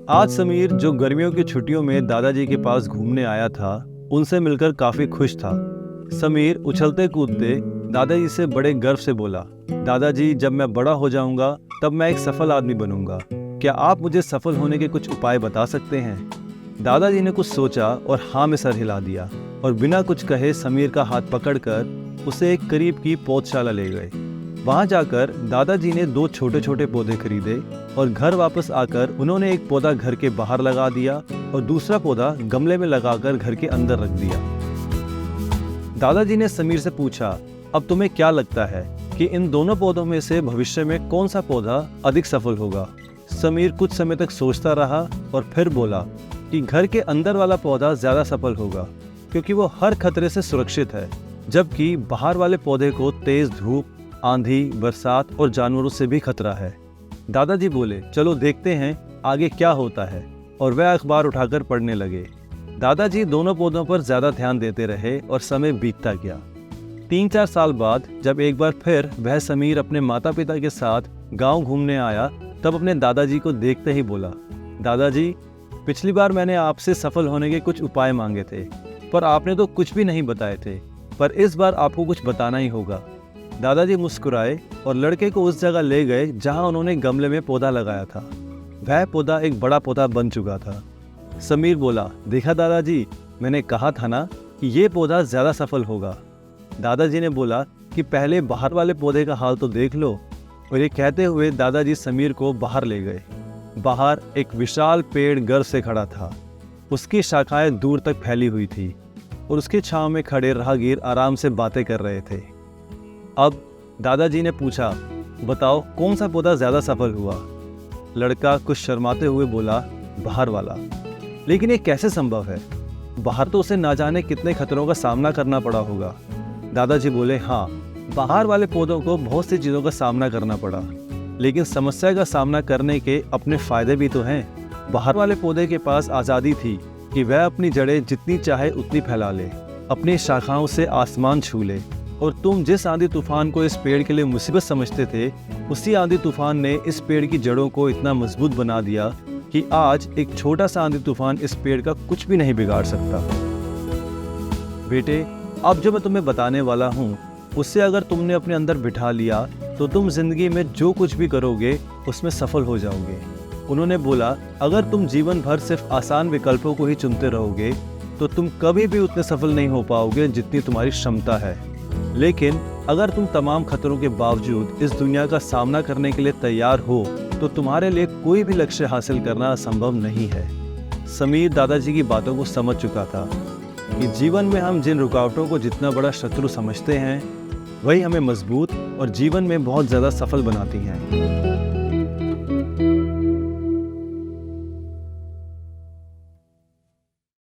आज समीर, जो गर्मियों की छुट्टियों में दादाजी के पास घूमने आया था, उनसे मिलकर काफी खुश था। समीर उछलते कूदते दादाजी से बड़े गर्व से बोला, दादाजी, जब मैं बड़ा हो जाऊंगा तब मैं एक सफल आदमी बनूंगा। क्या आप मुझे सफल होने के कुछ उपाय बता सकते हैं? दादाजी ने कुछ सोचा और हाँ में सर हिला दिया और बिना कुछ कहे समीर का हाथ पकड़कर उसे एक करीब की पौधशाला ले गए। वहां जाकर दादाजी ने 2 छोटे छोटे पौधे खरीदे और घर वापस आकर उन्होंने एक पौधा घर के बाहर लगा दिया और दूसरा पौधा गमले में लगाकर घर के अंदर रख दिया। दादाजी ने समीर से पूछा, अब तुम्हें क्या लगता है कि इन दोनों पौधों में से भविष्य में कौन सा पौधा अधिक सफल होगा? समीर कुछ समय तक सोचता रहा और फिर बोला कि घर के अंदर वाला पौधा ज्यादा सफल होगा, क्योंकि वो हर खतरे से सुरक्षित है, जबकि बाहर वाले पौधे को तेज धूप, आंधी, बरसात और जानवरों से भी खतरा है। दादाजी बोले, चलो देखते हैं आगे क्या होता है, और वह अखबार उठाकर पढ़ने लगे। दादाजी दोनों पौधों पर ज्यादा ध्यान देते रहे और समय बीतता गया। 3-4 साल बाद जब एक बार फिर वह समीर अपने माता पिता के साथ गांव घूमने आया, तब अपने दादाजी को देखते ही बोला, दादाजी, पिछली बार मैंने आपसे सफल होने के कुछ उपाय मांगे थे, पर आपने तो कुछ भी नहीं बताए थे, पर इस बार आपको कुछ बताना ही होगा। दादाजी मुस्कुराए और लड़के को उस जगह ले गए जहां उन्होंने गमले में पौधा लगाया था। वह पौधा एक बड़ा पौधा बन चुका था। समीर बोला, देखा दादाजी, मैंने कहा था ना कि ये पौधा ज्यादा सफल होगा। दादाजी ने बोला कि पहले बाहर वाले पौधे का हाल तो देख लो, और ये कहते हुए दादाजी समीर को बाहर ले गए। बाहर एक विशाल पेड़ गर्व से खड़ा था। उसकी शाखाएं दूर तक फैली हुई थी और उसके छांव में खड़े राहगीर आराम से बातें कर रहे थे। अब दादाजी ने पूछा, बताओ कौन सा पौधा ज्यादा सफल हुआ? लड़का कुछ शर्माते हुए बोला, बाहर वाला। लेकिन ये कैसे संभव है? बाहर तो उसे ना जाने कितने खतरों का सामना करना पड़ा होगा। दादाजी बोले, हाँ, बाहर वाले पौधों को बहुत सी चीज़ों का सामना करना पड़ा, लेकिन समस्या का सामना करने के अपने फायदे भी तो हैं। बाहर वाले पौधे के पास आज़ादी थी कि वह अपनी जड़ें जितनी चाहे उतनी फैला ले, अपनी शाखाओं से आसमान छू ले, और तुम जिस आंधी तूफान को इस पेड़ के लिए मुसीबत समझते थे, उसी आंधी तूफान ने इस पेड़ की जड़ों को इतना मजबूत बना दिया कि आज एक छोटा सा आंधी तूफान इस पेड़ का कुछ भी नहीं बिगाड़ सकता। बेटे, अब जो मैं तुम्हें बताने वाला हूँ, उससे अगर तुमने अपने अंदर बिठा लिया तो तुम जिंदगी में जो कुछ भी करोगे उसमें सफल हो जाओगे। उन्होंने बोला, अगर तुम जीवन भर सिर्फ आसान विकल्पों को ही चुनते रहोगे तो तुम कभी भी उतने सफल नहीं हो पाओगे जितनी तुम्हारी क्षमता है। लेकिन अगर तुम तमाम खतरों के बावजूद इस दुनिया का सामना करने के लिए तैयार हो तो तुम्हारे लिए कोई भी लक्ष्य हासिल करना असंभव नहीं है। समीर दादाजी की बातों को समझ चुका था कि जीवन में हम जिन रुकावटों को जितना बड़ा शत्रु समझते हैं, वही हमें मजबूत और जीवन में बहुत ज़्यादा सफल बनाती हैं।